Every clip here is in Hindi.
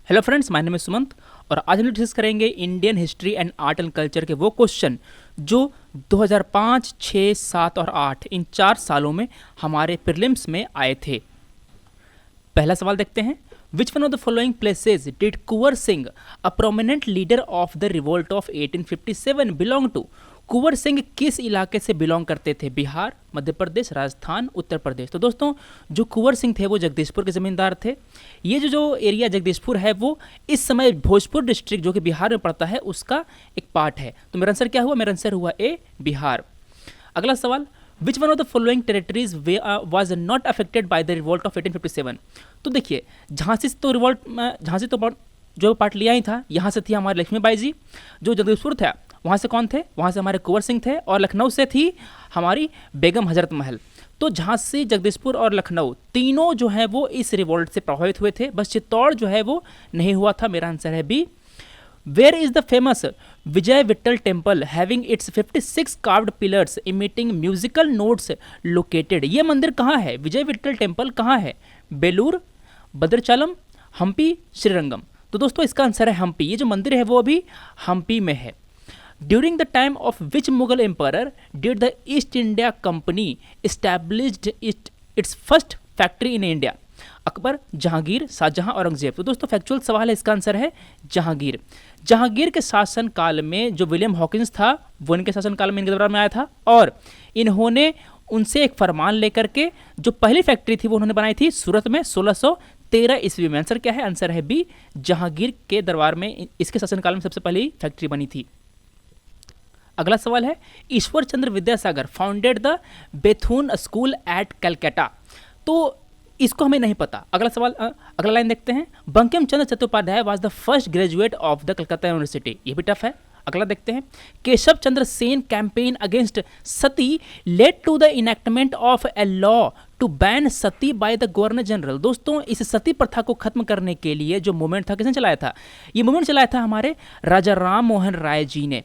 Hello friends, my name is Sumant और आज हम डिस्कस करेंगे Indian history and art and culture के वो क्वेश्चन जो 2005, 6, 7 और 8 इन 4 सालों में हमारे प्रीलिम्स में आए थे। पहला सवाल देखते हैं। Which one of the following places did Kunwar Singh, a prominent leader of the revolt of 1857, belong to? Kunwar Singh किस इलाके से बिलोंग करते थे? बिहार, मध्य प्रदेश, राजस्थान, उत्तर प्रदेश। तो दोस्तों, जो कुंवर सिंह थे वो जगदीशपुर के ज़मींदार थे। ये जो एरिया जगदीशपुर है वो इस समय भोजपुर डिस्ट्रिक्ट जो कि बिहार में पड़ता है उसका एक पार्ट है। तो मेरा आंसर क्या हुआ? मेरा आंसर हुआ ए, बिहार। अगला सवाल, विच one of the following territories was not affected by the revolt of 1857? तो देखिए, झांसी तो जो पार्ट लिया ही था, यहाँ से थी हमारे लक्ष्मीबाई जी। जो जगदीशपुर था वहाँ से कौन थे? वहाँ से हमारे कुंवर सिंह थे। और लखनऊ से थी हमारी बेगम हजरत महल। तो झांसी, जगदीशपुर और लखनऊ तीनों जो है वो इस रिवोल्ट से प्रभावित हुए थे। बस चित्तौड़ जो है वो नहीं हुआ था। मेरा आंसर है B. Where is the famous Vijay Vitthal temple having its 56 carved pillars emitting musical notes located? ये मंदिर कहाँ है? विजय विट्ठल टेम्पल कहाँ है? बेलूर, भद्राचलम, हम्पी, श्रीरंगम। तो दोस्तों इसका आंसर है हम्पी। ये जो मंदिर है वो अभी हम्पी में है। During the time of which Mughal emperor did the East India Company established its first factory in India? Akbar, Jahangir, Shahjahan, Aurangzeb. तो दोस्तों फैक्चुअल सवाल है, इसका आंसर है जहांगीर। जहांगीर के शासन काल में जो विलियम हॉकिंस था वो इनके शासन काल में इनके दरबार में आया था और इन्होंने उनसे एक फरमान लेकर के जो पहली फैक्ट्री थी वो उन्होंने बनाई थी सूरत में 1613 ईस्वी में। आंसर क्या है? आंसर है बी, जहांगीर के दरबार में इसके शासन काल में सबसे पहली फैक्ट्री बनी थी। अगला सवाल है, Ishwar Chandra Vidyasagar founded the Bethune school at Calcutta. तो इसको हमें नहीं पता। अगला सवाल, अगला लाइन देखते हैं। Bankim Chandra Chattopadhyay was the first graduate of the Calcutta university. ये भी टफ है। अगला देखते हैं। Keshav Chandra Sen campaign against sati led to the enactment of a law to ban sati by the governor general. दोस्तों इस सती प्रथा को खत्म करने के लिए जो मूवमेंट था किसने चलाया था? ये मूवमेंट चलाया था हमारे राजा राम मोहन राय जी ने।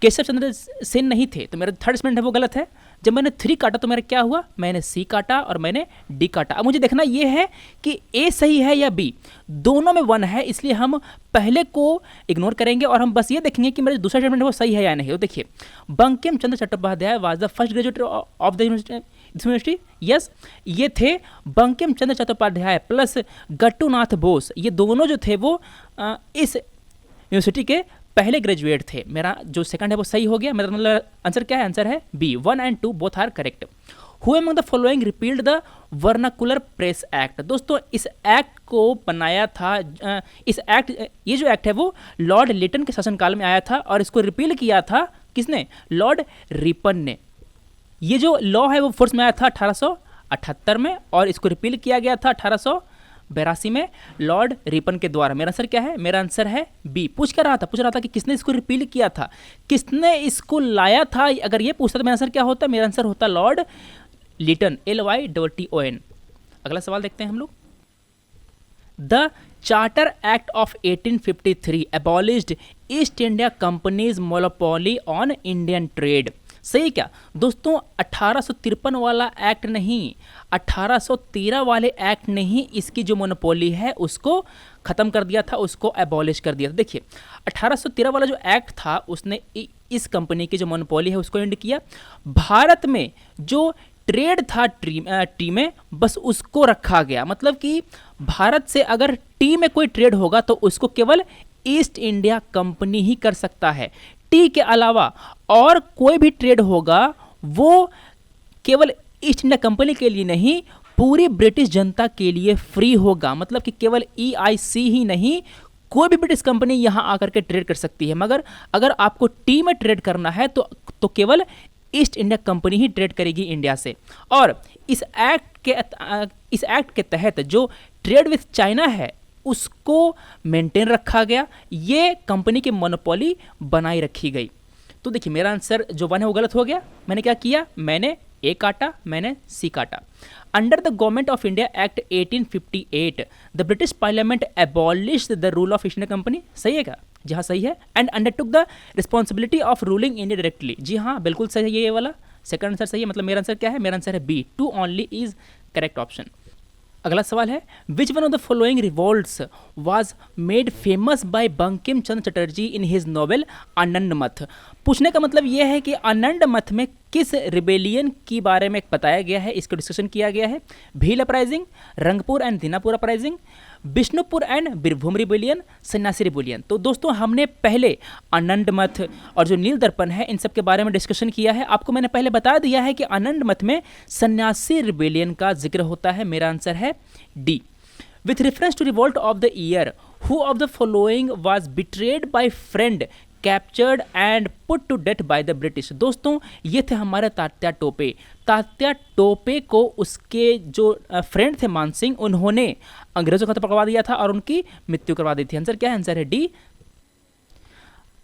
केशव चंद्र सेन नहीं थे। तो मेरा थर्ड स्टेटमेंट है वो गलत है। जब मैंने 3 काटा तो मेरा क्या हुआ? मैंने सी काटा और मैंने डी काटा। अब मुझे देखना ये है कि ए सही है या बी। दोनों में 1 है, इसलिए हम पहले को इग्नोर करेंगे और हम बस ये देखेंगे कि मेरा दूसरा स्टेटमेंट है वो सही है या नहीं। तो देखिए, Bankim Chandra Chattopadhyay was the first graduate of the university. Yes, ये थे बंकिम चंद्र चट्टोपाध्याय प्लस गट्टूनाथ बोस। ये दोनों जो थे वो इस यूनिवर्सिटी के पहले ग्रेजुएट थे। मेरा जो सेकंड है वो सही हो गया। मेरा मतलब आंसर क्या है? आंसर है B. 1 and 2 both are correct. Who among the following repealed the vernacular press act? दोस्तों इस एक्ट को बनाया था, ये जो एक्ट है वो लॉर्ड लिटन के शासनकाल में आया था और इसको रिपील किया था किसने? लॉर्ड रिपन ने। ये जो लॉ है वो फोर्स में आया था 1878 में और इसको रिपील किया गया था 1882 में लॉर्ड रिपन के द्वारा। मेरा आंसर क्या है? मेरा आंसर है बी। पूछ रहा था कि किसने इसको रिपील किया था, किसने इसको लाया था। अगर ये पूछता तो मेरा आंसर क्या होता? मेरा आंसर होता लॉर्ड लिटन, LYTTON। अगला सवाल देखते हैं हम लोग। The charter act of 1853 abolished east India companies monopoly on Indian trade. सही क्या दोस्तों? 1853 वाला एक्ट नहीं, 1813 वाले एक्ट ने ही इसकी जो मोनोपोली है उसको ख़त्म कर दिया था, उसको एबॉलिश कर दिया था। देखिए 1813 वाला जो एक्ट था उसने इस कंपनी की जो मोनोपोली है उसको एंड किया। भारत में जो ट्रेड था टी में बस उसको रखा गया। मतलब कि भारत से अगर टी में कोई ट्रेड होगा तो उसको केवल ईस्ट इंडिया कंपनी ही कर सकता है। टी के अलावा और कोई भी ट्रेड होगा वो केवल ईस्ट इंडिया कंपनी के लिए नहीं, पूरी ब्रिटिश जनता के लिए फ्री होगा। मतलब कि केवल EIC ही नहीं, कोई भी ब्रिटिश कंपनी यहाँ आकर के ट्रेड कर सकती है। मगर अगर आपको टी में ट्रेड करना है तो केवल ईस्ट इंडिया कंपनी ही ट्रेड करेगी इंडिया से। और इस एक्ट के तहत जो ट्रेड विथ चाइना है उसको मेंटेन रखा गया। ये कंपनी की मोनोपोली बनाई रखी गई। तो देखिए मेरा आंसर जो 1 है वो गलत हो गया। मैंने क्या किया? मैंने ए काटा, मैंने सी काटा। Under the government of India act 1858 the British parliament abolished the rule of East India company. सही है क्या? जी हाँ सही है। And undertook the responsibility of ruling India directly. जी हाँ बिल्कुल सही है ये वाला। सेकंड आंसर सही है। मतलब मेरा आंसर क्या है? मेरा आंसर है B. 2 only is correct option. अगला सवाल है, which one of the following revolts was made famous by Bankim Chandra Chatterjee in his novel Anand Math. पूछने का मतलब यह है कि आनंद मथ में किस रिबेलियन की बारे में बताया गया है, इसको डिस्कशन किया गया है। Bhil uprising, Rangpur and Dinapur uprising, Bishnupur and Birbhum rebellion, सन्यासी रिबेलियन। तो दोस्तों हमने पहले आनंद मथ और जो नील दर्पण है इन सब के बारे में डिस्कशन किया है। आपको मैंने पहले बता दिया है कि आनंद मथ में सन्यासी रिबेलियन का जिक्र होता है। मेरा आंसर है D. With reference to revolt of the year, who of the following was betrayed by friend captured and put to death by the British. दोस्तों ये थे हमारे तात्या टोपे। तात्या टोपे को उसके जो फ्रेंड थे मानसिंह, उन्होंने अंग्रेजों का पकड़वा दिया था और उनकी मृत्यु करवा दी थी। आंसर क्या है? आंसर है डी।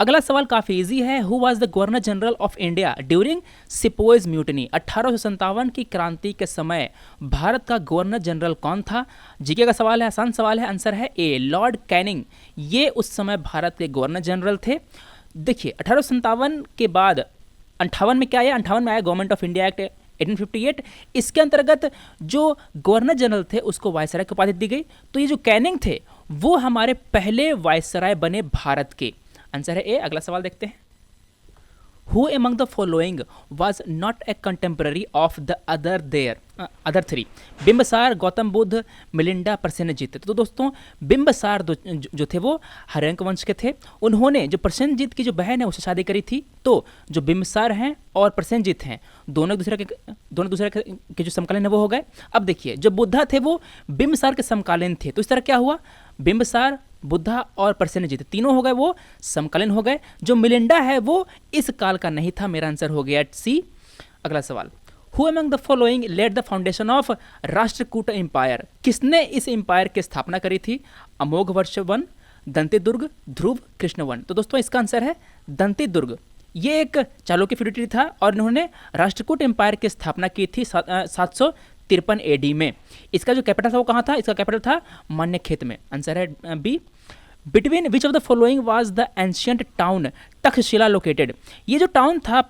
अगला सवाल काफी इजी है। Who was the governor general of India during sepoys mutiny. 1857 की क्रांति के समय भारत का गवर्नर जनरल कौन था? जीके का सवाल है, आसान सवाल है। आंसर है ए, लॉर्ड कैनिंग। ये उस समय भारत के गवर्नर जनरल थे। देखिए 1857 के बाद 58 में क्या आया? 58 में आया गवर्नमेंट ऑफ इंडिया एक्ट 1858। इसके अंतर्गत जो गवर्नर जनरल थे उसको वायसराय की उपाधि दी गई। तो ये जो कैनिंग थे वो हमारे पहले वायसराय बने भारत के। आंसर है ए। अगला सवाल देखते हैं। Who among the following was not a contemporary of the other three? Bimbisara, Gautam Buddha, Melinda, Prasenjit. तो दोस्तों बिंबसार जो थे वो हर्यंक वंश के थे। उन्होंने जो प्रसेनजीत की जो बहन है उससे शादी करी थी। तो जो बिंबसार हैं और प्रसेनजीत हैं दोनों दूसरे के जो समकालीन है वो हो गए। अब देखिए जो बुद्धा थे वो बिंबसार के समकालीन थे। तो इस तरह क्या हुआ? बिंबसार, बुद्धा और प्रसेनजीत तीनों हो गए वो समकालीन हो गए। जो मिलिंडा है वो इस काल का नहीं था। मेरा आंसर हो गया सी। अगला सवाल, who among the following led the foundation of Rashtrakuta empire? किसने इस एम्पायर की स्थापना करी थी? अमोघ वर्षवन, दंतेदुर्ग, ध्रुव, कृष्णवन। तो दोस्तों इसका आंसर है दंतेदुर्ग। ये एक चालुक्य फ्यूडेटरी था और इन्होंने राष्ट्रकूट एम्पायर की स्थापना की थी 753 एडी में। इसका जो कैपिटल था वो कहाँ था? इसका कैपिटल था मान्यखेत में। आंसर है B. Between which of the following was the ancient town Taxila located? ये जो टाउन था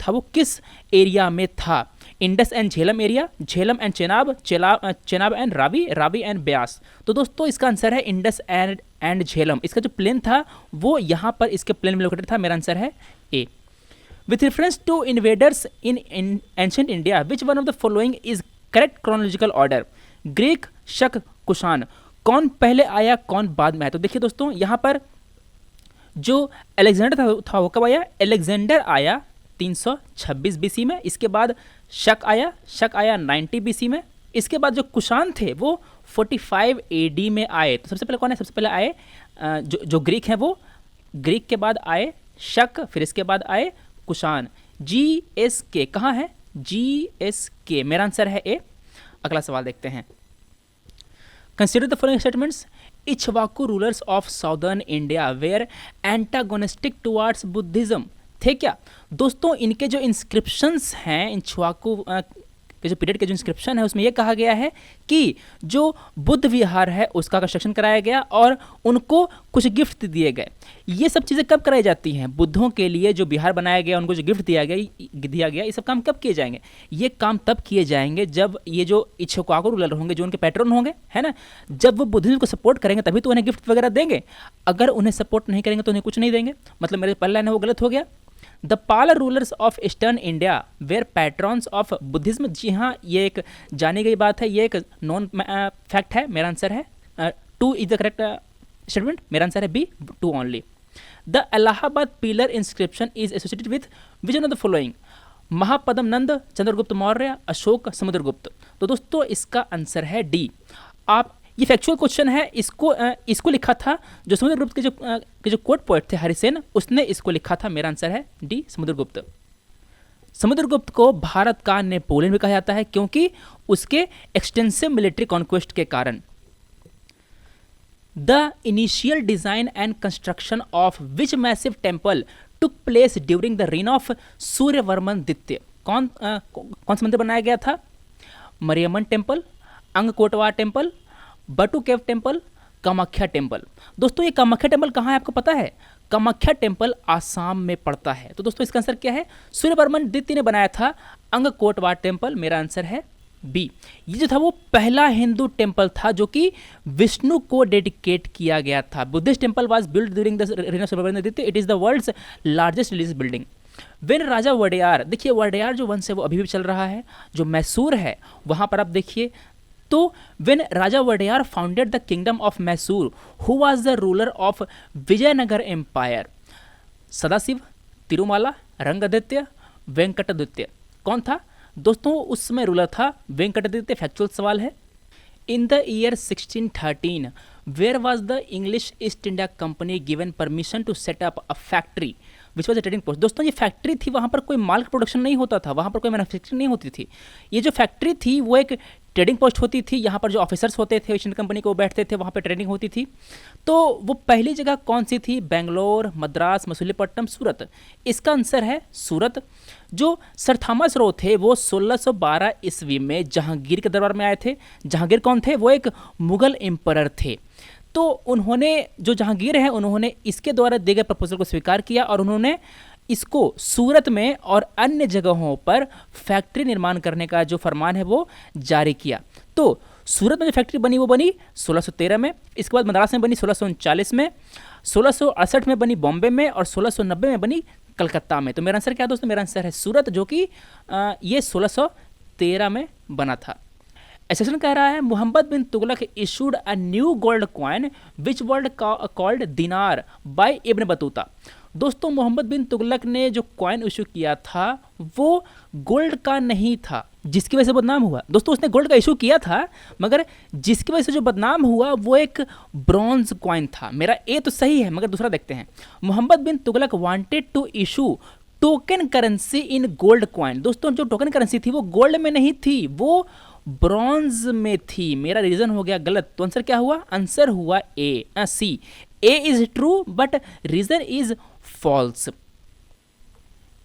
वो किस एरिया में था? Indus and Jhelum area, Jhelum and Chenab, Chenab and Ravi, Ravi and Beas. तो दोस्तों इसका आंसर है इंडस एंड झेलम। इसका जो प्लेन था वो यहाँ पर इसके प्लेन में लोकेटेड था। मेरा आंसर है A. With reference to invaders in ancient India, which one of the following is correct chronological order? Greek, Shaka, Kushan. कौन पहले आया कौन बाद में आया? तो देखिए दोस्तों यहाँ पर जो अलेक्जेंडर था वो कब आया? अलेक्जेंडर आया 326 बीसी में। इसके बाद शक आया 90 बीसी में। इसके बाद जो कुषाण थे वो 45 एडी में आए। तो सबसे पहले कौन है? सबसे पहले आए जो ग्रीक हैं वो ग्रीक के बाद आए शक, फिर इसके बाद आए कुषाण। GSK कहाँ है? GSK। मेरा आंसर है ए। अगला सवाल देखते हैं। Consider the following statements. Ikshvaku rulers of southern India were antagonistic towards Buddhism. थे क्या? दोस्तों इनके जो इंस्क्रिप्शंस हैं, इक्ष्वाकु के जो पीरियड के जो इंस्क्रिप्शन है उसमें यह कहा गया है कि जो बुद्ध विहार है उसका कंस्ट्रक्शन कराया गया और उनको कुछ गिफ्ट दिए गए। ये सब चीज़ें कब कराई जाती हैं? बुद्धों के लिए जो विहार बनाया गया, उनको जो गिफ्ट दिया गया, ये सब काम कब किए जाएंगे? ये काम तब किए जाएंगे जब ये जो इक्ष्वाकु रूलर होंगे, जो उनके पैट्रन होंगे, है ना, जब वो बुद्धिज्म को सपोर्ट करेंगे तभी तो उन्हें गिफ्ट वगैरह देंगे। अगर उन्हें सपोर्ट नहीं करेंगे तो उन्हें कुछ नहीं देंगे। मतलब मेरे पहला लाइन है वो गलत हो गया। The Pala rulers of eastern India were patrons of Buddhism. जी हाँ, ये एक जानी गई बात है, ये एक नॉन फैक्ट है। मेरा आंसर है two is the correct statement. मेरा आंसर है B, two only. The Allahabad pillar inscription is associated with which one of the following? Mahapadma Nanda, Chandragupta Maurya, Ashoka, Samudragupta. तो दोस्तों इसका आंसर है डी। आप ये फैक्चुअल क्वेश्चन है, इसको लिखा था जो समुद्रगुप्त के जो कोर्ट पोएट थे हरिसेन, उसने इसको लिखा था। मेरा आंसर है डी, समुद्रगुप्त। समुद्रगुप्त को भारत का नेपोलियन भी कहा जाता है क्योंकि उसके एक्सटेंसिव मिलिट्री कॉन्क्वेस्ट के कारण। The initial design and construction of which massive temple took place during the reign of Suryavarman द्वितीय? कौन सा मंदिर बनाया गया था? Mariamman temple, Angkor Wat temple, Batu cave temple, Kamakhya temple. दोस्तों ये कामाख्या टेम्पल कहाँ है आपको पता है? कामाख्या टेम्पल आसाम में पड़ता है। तो दोस्तों इसका आंसर क्या है? सूर्यवर्मन द्वितीय ने बनाया था अंगकोटवा टेम्पल। मेरा आंसर है बी, ये जो था वो पहला हिंदू टेम्पल था जो कि विष्णु को डेडिकेट किया गया था। Buddhist temple was build during the reign of Subramanyadatta, it is the world's largest religious building. When Raja Wadiyar, देखिए वडेयार जो वंश है वो अभी भी चल रहा है, जो मैसूर है वहाँ पर आप देखिए, तो when Raja Wadiyar founded the kingdom of Mysore, who was the ruler of Vijayanagara empire, Sadashiva, Tirumala, Rangaditya, Venkataditya, कौन था दोस्तों उस समय रूलर था? वेंकटादित्य। फैक्चुअल सवाल है। In the year 1613 where was the English East India company given permission to set up a factory which was a trading post. दोस्तों ये फैक्ट्री थी, वहाँ पर कोई माल का प्रोडक्शन नहीं होता था, वहाँ पर कोई मैन्युफैक्चरिंग नहीं होती थी। ये जो फैक्ट्री थी वो एक ट्रेडिंग पोस्ट होती थी, यहाँ पर जो ऑफिसर्स होते थे ईस्ट इंडिया कंपनी को बैठते थे, वहाँ पर ट्रेडिंग होती थी। तो वो पहली जगह कौन सी थी? बेंगलोर, मद्रास, मसूलीपट्टनम, सूरत। इसका आंसर है सूरत। जो सर थॉमस रो थे वो 1612 ईस्वी में जहांगीर के दरबार में आए थे। जहांगीर कौन थे? वो एक मुगल एम्परर थे। तो उन्होंने, जो जहांगीर हैं, उन्होंने इसके द्वारा दिए गए प्रपोजल को स्वीकार किया और उन्होंने इसको सूरत में और अन्य जगहों पर फैक्ट्री निर्माण करने का जो फरमान है वो जारी किया। तो सूरत में जो फैक्ट्री बनी वो बनी 1613 में, इसके बाद मद्रास में बनी 1639 में, 1668 में बनी बॉम्बे में और 1690 में बनी कलकत्ता में। तो मेरा आंसर क्या है दोस्तों? मेरा आंसर है सूरत, जो कि ये 1613 में बना था। एसेशन कह रहा है Mohammad bin Tughlaq issued a new gold coin which were called dinar by Ibn Battuta. दोस्तों मोहम्मद बिन तुगलक ने जो कॉइन इशू किया था वो गोल्ड का नहीं था, जिसकी वजह से बदनाम हुआ। दोस्तों उसने गोल्ड का इशू किया था, मगर जिसकी वजह से जो बदनाम हुआ वो एक ब्रॉन्ज कॉइन था। मेरा ए तो सही है, मगर दूसरा देखते हैं। Mohammad bin Tughlaq wanted to issue token currency in gold coin. दोस्तों जो टोकन करेंसी थी वो गोल्ड में नहीं थी, वो ब्रॉन्ज में थी। मेरा रीजन हो गया गलत, तो आंसर क्या हुआ? आंसर हुआ A, C. A is true but reason is false.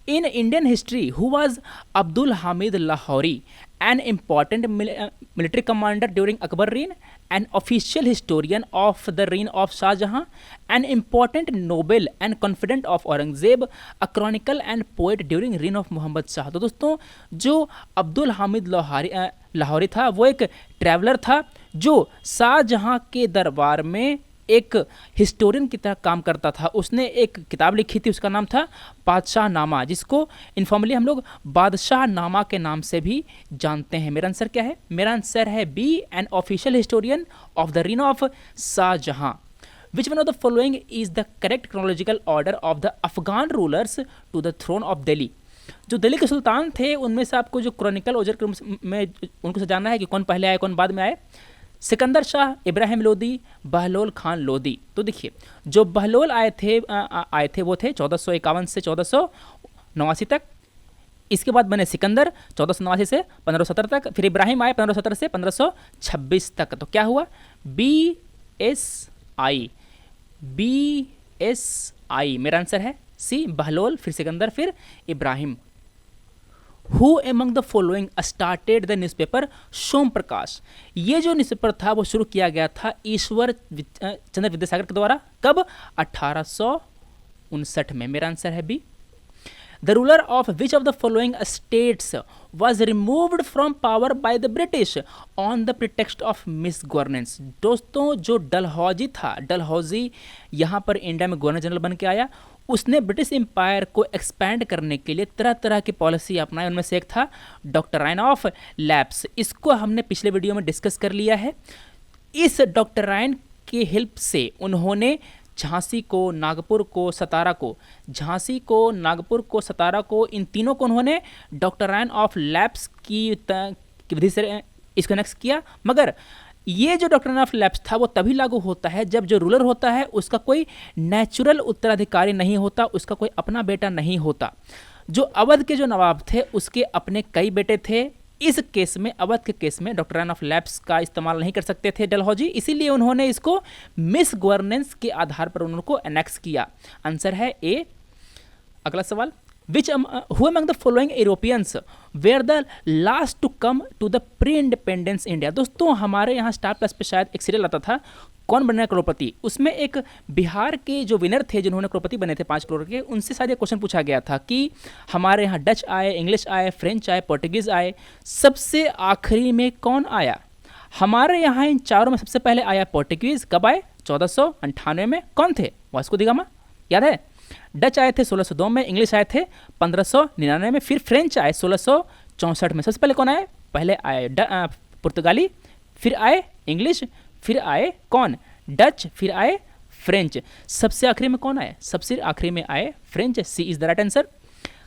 In Indian history, who was Abdul Hamid Lahori, an important military commander during Akbar reign, an official historian of the reign of Shah Jahan, an important noble and confidant of Aurangzeb, a chronicle and poet during reign of Muhammad Shah। तो दोस्तों जो अब्दुल हामिद लाहौरी था वो एक ट्रैवलर था जो शाहजहां के दरबार में एक हिस्टोरियन की तरह काम करता था। उसने एक किताब लिखी थी, उसका नाम था बादशाह नामा, जिसको इनफॉर्मली हम लोग बादशाह नामा के नाम से भी जानते हैं। मेरा आंसर क्या है? मेरा आंसर है B, an official historian of the reign of Shahjahan. Which one of the following is the correct chronological order of the Afghan rulers to the throne of Delhi. जो दिल्ली के सुल्तान थे उनमें से आपको जो क्रॉनिकल ऑर्डर में उनको से जानना है कि कौन पहले आए कौन बाद में आए। सिकंदर शाह, इब्राहिम लोदी, बहलोल खान लोदी। तो देखिए जो बहलोल आए थे वो थे 1451 से 1489 तक। इसके बाद बने सिकंदर 1489 से 1570 तक, फिर इब्राहिम आए 1570 से 1526 तक। तो क्या हुआ? BSI, BSI। मेरा आंसर है सी, बहलोल, फिर सिकंदर, फिर Ibrahim. Who among the following started the newspaper सोम प्रकाश। ये जो न्यूज़पेपर था वो शुरू किया गया था ईश्वर चंद्र विद्यासागर के द्वारा। कब? 1859 में। मेरा आंसर है B. The ruler of which of the following states was removed from power by the British on the pretext of misgovernance. दोस्तों जो डलहौजी था, डलहौजी यहाँ पर इंडिया में गवर्नर जनरल बन के आया। उसने ब्रिटिश एम्पायर को एक्सपैंड करने के लिए तरह तरह की पॉलिसी अपनाई। उनमें से एक था डॉक्ट्राइन ऑफ लैप्स। इसको हमने पिछले वीडियो में डिस्कस कर लिया है। इस डॉक्ट्राइन की हेल्प से उन्होंने झांसी को, नागपुर को, सतारा को, झांसी को, नागपुर को, सतारा को, इन तीनों को उन्होंने डॉक्ट्राइन ऑफ लैप्स की विधि से इसको नेक्स्ट किया। मगर ये जो डॉक्ट्राइन ऑफ लैप्स था वो तभी लागू होता है जब जो रूलर होता है उसका कोई नेचुरल उत्तराधिकारी नहीं होता, उसका कोई अपना बेटा नहीं होता। जो अवध के जो नवाब थे उसके अपने कई बेटे थे। इस केस में, अवध के केस में, डॉक्ट्राइन ऑफ लैप्स का इस्तेमाल नहीं कर सकते थे डलहौजी, इसीलिए उन्होंने इसको मिस गवर्नेंस के आधार पर उनको एनेक्स किया। आंसर है ए। अगला सवाल, which who among the following Europeans were the last to come to the pre-independence India। दोस्तों हमारे यहाँ स्टार प्लस पे शायद एक सीरियल आता था कौन बनना करोड़पति, उसमें एक बिहार के जो विनर थे जिन्होंने करोड़पति बने थे 5 करोड़ के, उनसे शायद ये क्वेश्चन पूछा गया था कि हमारे यहाँ डच आए, इंग्लिश आए, फ्रेंच आए, पोर्टुगीज़ आए, सबसे आखिरी में कौन आया। हमारे यहाँ इन चारों में सबसे पहले आया पोर्टुगीज़, कब आए 1498 में, कौन थे वास्को दी गामा, याद है। डच आए थे 1602 में, इंग्लिश आए थे 1599 में, फिर फ्रेंच आए 1664 में। सबसे पहले कौन आए, पहले आए पुर्तगाली, फिर आए इंग्लिश, फिर आए कौन डच, फिर आए फ्रेंच। सबसे आखिरी में कौन आए, सबसे आखिरी में आए French. C is the right answer.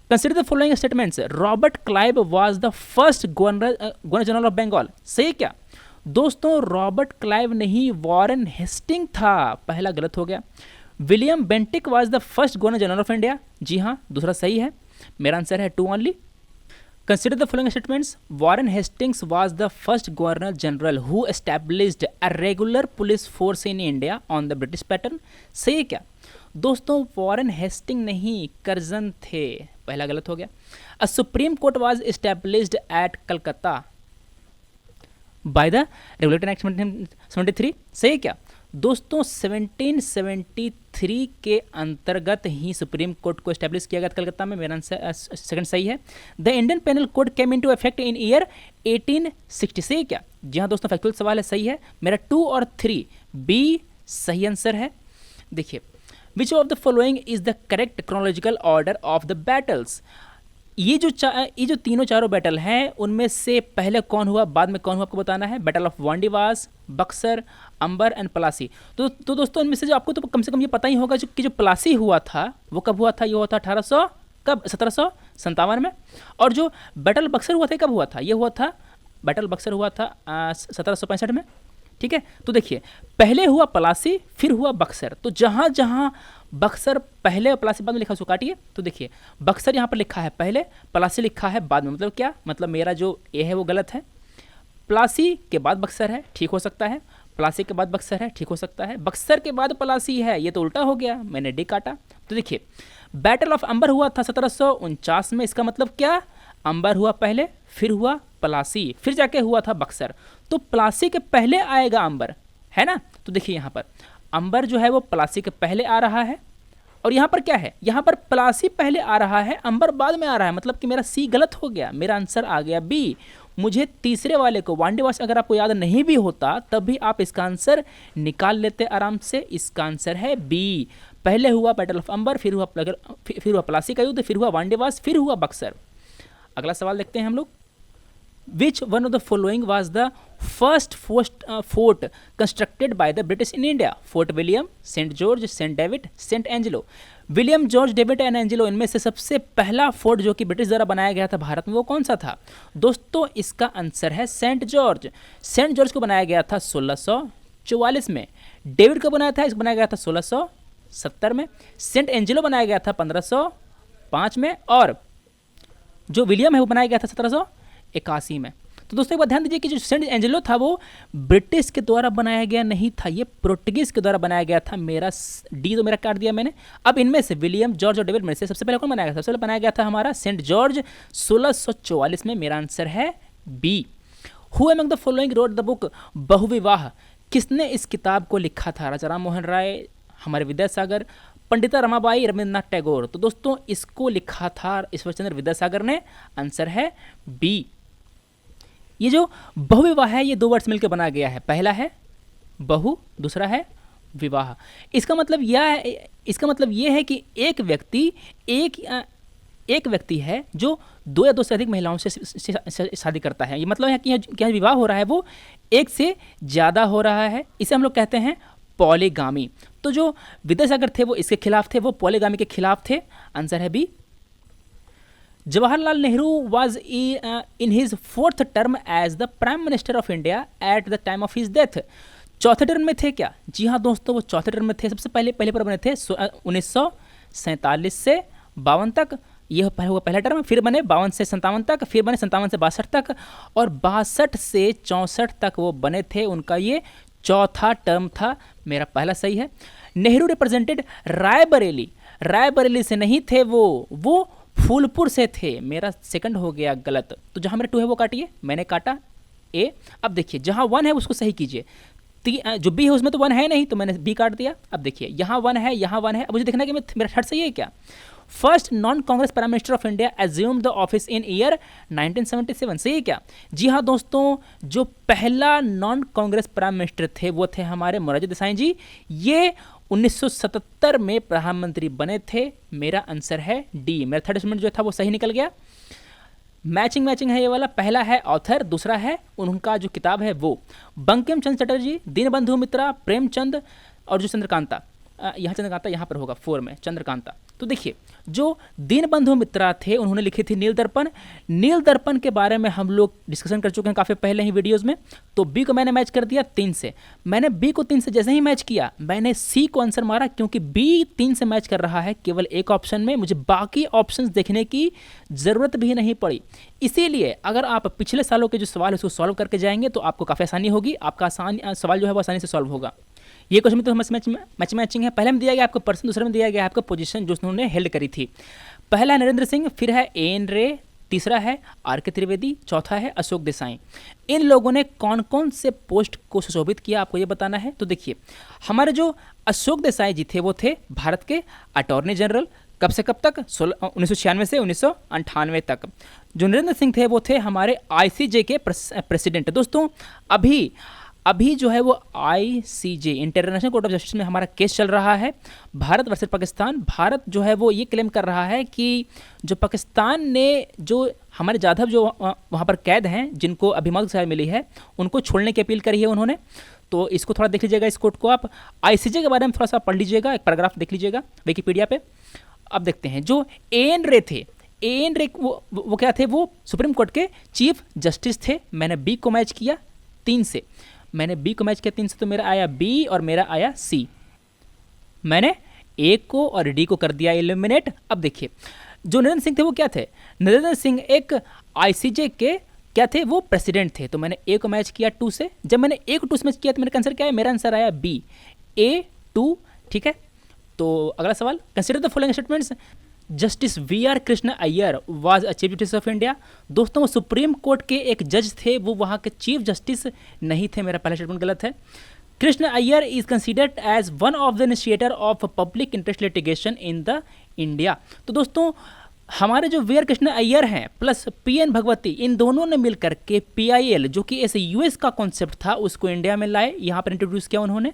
Consider the following statements. Robert Clive was the first governor general of Bengal. सही क्या दोस्तों, रॉबर्ट क्लाइव नहीं, वॉरेन हेस्टिंग था, पहला गलत हो गया। William Bentinck was the first governor general of India. जी हाँ, दूसरा सही है, मेरा आंसर है 2 only. Consider the following statements. Warren Hastings was the first governor general who established a regular police force in India on the British pattern. सही है क्या दोस्तों, वॉरेन हेस्टिंग नहीं, कर्जन थे, पहला गलत हो गया। अ supreme court was established eight Calcutta by the regulator act 1773। सही है क्या दोस्तों, 1773 के अंतर्गत ही सुप्रीम कोर्ट को एस्टैब्लिश किया गया था कलकत्ता में, मेरा आंसर सेकंड सही है। The Indian penal code came into effect in year 1860। सही क्या, जी हाँ दोस्तों, फैक्चुअल सवाल है, सही है, मेरा 2 और 3 बी सही आंसर है। देखिए, विच of the following is the correct chronological order of the battles. ये जो तीनों चारों बैटल हैं उनमें से पहले कौन हुआ, बाद में कौन हुआ, आपको बताना है। Battle of Wandiwash, Buxar, Amber and Plassey. तो दोस्तों इनमें से जो आपको तो कम से कम ये पता ही होगा जो प्लासी हुआ था वो कब हुआ था, ये हुआ था 1757 में। और जो बैटल बक्सर हुआ था कब हुआ था, ये हुआ था, बैटल बक्सर हुआ था 1765 में। ठीक है, तो देखिए पहले हुआ प्लासी, फिर हुआ बक्सर। तो जहाँ जहाँ बक्सर पहले और प्लासी बाद में लिखा उसको काटिए। तो देखिए बक्सर यहाँ पर लिखा है पहले, प्लासी लिखा है बाद में। मतलब क्या, मतलब मेरा जो ए है वो गलत है। प्लासी के बाद बक्सर है, ठीक हो सकता है। प्लासी के बाद बक्सर है, ठीक हो सकता है। बक्सर के बाद प्लासी है, ये तो उल्टा हो गया, मैंने डी काटा। तो देखिए बैटल ऑफ अंबर हुआ था 1749 में। इसका मतलब क्या, अंबर हुआ पहले, फिर हुआ प्लासी, फिर जाके हुआ था बक्सर। तो प्लासी के पहले आएगा अंबर, है ना। तो देखिए यहाँ पर अंबर जो है वो प्लासी के पहले आ रहा है, और यहाँ पर क्या है, यहाँ पर प्लासी पहले आ रहा है, अंबर बाद में आ रहा है। मतलब कि मेरा सी गलत हो गया, मेरा आंसर आ गया बी। मुझे तीसरे वाले को वांडीवास अगर आपको याद नहीं भी होता तब भी आप इसका आंसर निकाल लेते आराम से। इसका आंसर है बी। पहले हुआ बैटल ऑफ अंबर, फिर हुआ प्लासी का युद्ध, फिर हुआ वांडीवास, फिर हुआ बक्सर। अगला सवाल देखते हैं हम लोग। Which one of the following was the first fort constructed by the British in India? Fort William, St. George, St. David, St. Angelo. William, George, David and Angelo, इनमें से सबसे पहला फोर्ट जो कि ब्रिटिश द्वारा बनाया गया था भारत में वो कौन सा था दोस्तों? इसका आंसर है सेंट जॉर्ज। सेंट जॉर्ज को बनाया गया था 1644 में। डेविड को बनाया था, इसको बनाया गया था 1670 में। सेंट एंजेलो बनाया गया था 1505 में, और जो विलियम है वो बनाया गया था 1781 में। तो दोस्तों एक बात ध्यान दीजिए कि जो सेंट एंजेलो था वो ब्रिटिश के द्वारा बनाया गया नहीं था, ये पोर्टुगीज के द्वारा बनाया गया था। मेरा डी तो मेरा काट दिया मैंने। अब इनमें से विलियम, जॉर्ज और डेविड में से सबसे पहले कौन बनाया गया था? सबसे पहले बनाया गया था हमारा सेंट जॉर्ज 1644 में। मेरा आंसर है B. Who among the following wrote the book Bahuvivah? किसने इस किताब को लिखा था? राजा राम मोहन राय, हमारे विद्यासागर, पंडिता रमाबाई, रविंद्रनाथ टैगोर। तो दोस्तों इसको लिखा था ईश्वरचंद्र विद्यासागर ने। आंसर है बी। ये जो बहुविवाह है ये दो वर्ड्स मिलकर बना गया है। पहला है बहु, दूसरा है विवाह। इसका मतलब यह है कि एक व्यक्ति है जो दो या दो से अधिक महिलाओं से शादी करता है। ये मतलब है कि क्या विवाह हो रहा है वो एक से ज़्यादा हो रहा है। इसे हम लोग कहते हैं पॉलीगामी। तो जो विद्यासागर थे वो इसके खिलाफ थे, वो पॉलीगामी के खिलाफ थे। आंसर है B. Jawaharlal Nehru was in his fourth term as the Prime Minister of India at the time of his death. चौथे टर्म में थे क्या? जी हाँ दोस्तों, वो चौथे टर्म में थे। सबसे पहले पर बने थे 1947 से 52 तक, ये हुआ पहला टर्म। फिर बने 52 से 57 तक, फिर बने 57 से 62 तक, और 62 से 64 तक वो बने थे। उनका ये चौथा टर्म था। मेरा पहला सही है। नेहरू रिप्रेजेंटेड रायबरेली। रायबरेली से नहीं थे वो फूलपुर से थे, मेरा सेकंड हो गया गलत, तो जहाँ मेरा 2 है वो काटिए, मैंने काटा ए। अब देखिए जहाँ 1 है उसको सही कीजिए, जो बी है उसमें तो 1 है नहीं, तो मैंने बी काट दिया। अब देखिए यहाँ 1 है, यहाँ 1 है, अब मुझे देखना है कि मेरा थर्ड सही है क्या। First non Congress prime minister of India assume the office in year 1977, सही है क्या। जी हाँ दोस्तों, जो पहला नॉन कांग्रेस प्राइम मिनिस्टर थे वो थे हमारे मोरारजी देसाई जी। ये 1977 में प्रधानमंत्री बने थे। मेरा आंसर है डी। मेरा थर्ड स्टेटमेंट जो था वो सही निकल गया। मैचिंग है ये वाला। पहला है ऑथर, दूसरा है उनका जो किताब है वो। बंकिम चंद्र चटर्जी, दीनबंधु मित्रा, प्रेमचंद और जो चंद्रकांता, यहाँ चंद्रकांता यहाँ पर होगा 4 में चंद्रकांता। तो देखिए जो दीनबंधु मित्रा थे उन्होंने लिखी थी नील दर्पण। नील दर्पण के बारे में हम लोग डिस्कशन कर चुके हैं काफ़ी पहले ही वीडियोस में। तो बी को मैंने मैच कर दिया 3 से। मैंने बी को 3 से जैसे ही मैच किया मैंने सी को आंसर मारा, क्योंकि बी 3 से मैच कर रहा है केवल एक ऑप्शन में, मुझे बाकी ऑप्शंस देखने की ज़रूरत भी नहीं पड़ी। इसीलिए अगर आप पिछले सालों के जो सवाल है उसको सॉल्व करके जाएंगे तो आपको काफ़ी आसानी होगी, आपका सवाल जो है वो आसानी से सॉल्व होगा। ये क्वेश्चन में तो मैचिंग है। पहले में दिया गया आपको पर्सन, दूसरे में दिया गया आपको पोजीशन जो उन्होंने हेल्ड करी थी। पहला है नरेंद्र सिंह, फिर है एन रे, तीसरा है आर के त्रिवेदी, चौथा है अशोक देसाई। इन लोगों ने कौन कौन से पोस्ट को सुशोभित किया आपको ये बताना है। तो देखिए हमारे जो अशोक देसाई जी थे वो थे भारत के अटॉर्नी जनरल, कब से कब तक, 1996 से 1998 तक। जो नरेंद्र सिंह थे वो थे हमारे आईसीजे के प्रेसिडेंट। दोस्तों अभी जो है वो ICJ international court of justice में हमारा केस चल रहा है, भारत वर्सेस पाकिस्तान। भारत जो है वो ये क्लेम कर रहा है कि जो पाकिस्तान ने जो हमारे जाधव जो वहाँ पर कैद हैं जिनको अभी मौत की सजा मिली है उनको छोड़ने की अपील करी है उन्होंने। तो इसको थोड़ा देख लीजिएगा, इस कोर्ट को आप आईसीजे के बारे में थोड़ा सा पढ़ लीजिएगा, एक पैराग्राफ देख लीजिएगा विकिपीडिया पे। अब देखते हैं जो एन रे थे, एन रे वो क्या थे, वो सुप्रीम कोर्ट के चीफ जस्टिस थे। मैंने बी को मैच किया 3 से, मैंने बी को मैच किया 3 से, तो मेरा आया बी और मेरा आया सी। मैंने ए को और डी को कर दिया एलिमिनेट। अब देखिए जो नरेंद्र सिंह थे वो क्या थे, नरेंद्र सिंह एक आईसीजे के क्या थे, वो प्रेसिडेंट थे। तो मैंने ए को मैच किया 2 से। जब मैंने ए को 2 से मैच किया तो मेरा आंसर क्या है, मेरा आंसर आया बी, A2। ठीक है, तो अगला सवाल, consider the following statements. Justice VR. Krishna Iyer was a chief justice of India. दोस्तों वो सुप्रीम कोर्ट के एक जज थे, वो वहाँ के चीफ जस्टिस नहीं थे। मेरा पहला स्टेटमेंट गलत है। Krishna Iyer is considered as one of the initiator of public interest litigation in the India. तो दोस्तों हमारे जो वी.आर. कृष्ण अय्यर हैं प्लस पी.एन. भगवती, इन दोनों ने मिलकर के PIL जो कि ऐसे यूएस का कॉन्सेप्ट था उसको इंडिया में लाए, यहाँ पर इंट्रोड्यूस किया उन्होंने।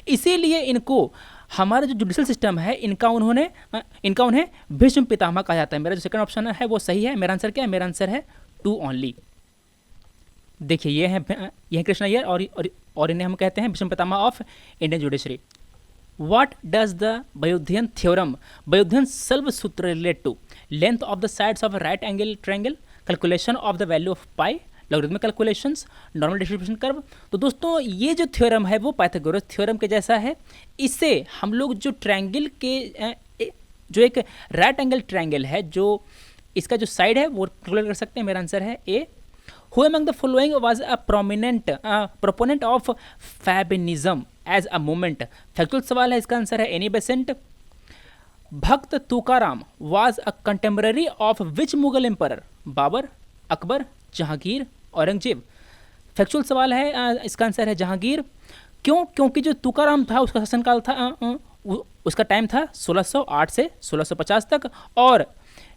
इसीलिए इनको हमारा जो जुडिशल सिस्टम है इनका उन्हें भीष्म पितामह कहा जाता है। मेरा जो सेकंड ऑप्शन है वो सही है। मेरा आंसर क्या है, मेरा आंसर है 2 ओनली। देखिए ये है कृष्ण अय्यर और इन्हें हम कहते हैं Bhishma Pitamah of Indian judiciary. What does the Baudhayana theorem, Baudhayana Sulba Sutra relate to, length of the sides of right angle triangle, calculation of the value of pi, logarithmic calculations, normal distribution curve. तो दोस्तों ये जो थ्योरम है वो पाइथागोरस थ्योरम के जैसा है। इससे हम लोग जो ट्रायंगल के जो एक राइट एंगल ट्रायंगल है जो इसका जो साइड है वो कैलकुलेट कर सकते हैं। मेरा आंसर है A. Who among the following was a proponent of Fabianism as a movement. Factual सवाल है, इसका आंसर है Annie Besant. Bhakta Tukaram was a contemporary of which Mughal emperor. Babur, Akbar, Jahangir, Aurangzeb. Factual सवाल है, इसका आंसर है जहांगीर। क्यों, क्योंकि जो तुकाराम था उसका शासनकाल था उसका टाइम था 1608 से 1650 तक, और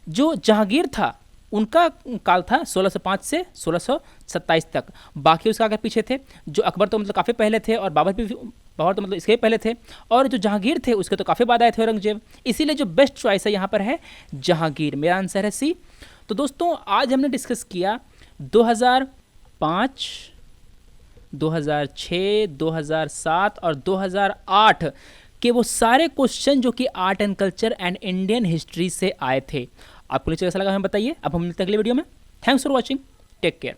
जो जहांगीर था उनका काल था 1605 से 1627 तक। बाकी उसका आगे पीछे थे। जो अकबर तो मतलब काफ़ी पहले थे और बाबर तो मतलब इसके पहले थे, और जो जहांगीर थे उसके तो काफ़ी बाद आए थे औरंगजेब। इसीलिए जो बेस्ट चॉइस है यहाँ पर है जहांगीर। मेरा आंसर है सी। तो दोस्तों आज हमने डिस्कस किया 2005, 2006, 2007 और 2008 के वो सारे क्वेश्चन जो कि art and culture and Indian history से आए थे। आपको नीचे कैसा लगा हमें बताइए। अब हम मिलते हैं अगले वीडियो में। Thanks for watching, take care.